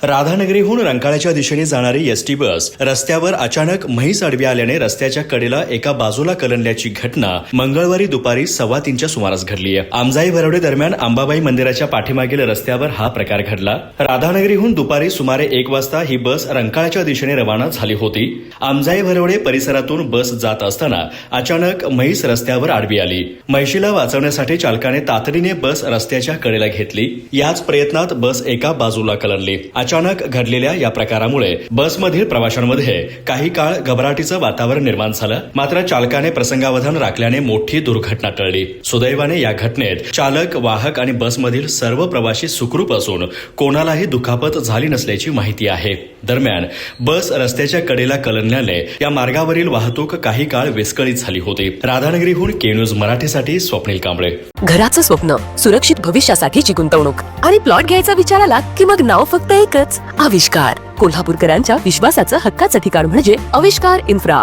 राधानगरीहून रंकाळ्याच्या दिशेने जाणारी ST bus रस्त्यावर अचानक म्हैस आडवी आल्याने रस्त्याच्या कडेला एका बाजूला कलंडल्याची घटना मंगळवारी दुपारी 3:15च्या सुमारास घडली आहे। आमजाई भरवडे दरम्यान अंबाबाई मंदिराच्या पाठीमागील रस्त्यावर हा प्रकार घडला। राधानगरीहून दुपारी सुमारे 1 वाजता ही बस रंकाळ्याच्या दिशेने रवाना झाली होती। आमजाई भरवडे परिसरातून बस जात असताना अचानक म्हैस रस्त्यावर आडवी आली। म्हैशीला वाचवण्यासाठी चालकाने तातडीने बस रस्त्याच्या कडेला घेतली। याच प्रयत्नात बस एका बाजूला कलंडली। अचानक घडलेल्या या प्रकारामुळे बसमधील प्रवाशांमध्ये काही काळ घबराटीचं वातावरण निर्माण झालं। मात्र चालकाने प्रसंगावधान राखल्याने मोठी दुर्घटना टळली। सुदैवाने या घटनेत चालक, वाहक आणि बसमधील सर्व प्रवासी सुखरूप असून कोणालाही दुखापत झाली नसल्याची माहिती आहे। दरम्यान बस रस्त्याच्या कडेला कलंडल्याने या मार्गावरील वाहतूक काही काळ विस्कळीत झाली होती। राधानगरीहून के न्यूज मराठीसाठी स्वप्नील कांबळे। घराचं स्वप्न, सुरक्षित भविष्यासाठीची गुंतवणूक आणि प्लॉट घ्यायचा विचार आला की मग नाव फक्त एकच, आविष्कार। कोल्हापूरकरांच्या विश्वासाचं हक्काचं ठिकाण म्हणजे आविष्कार इन्फ्रा।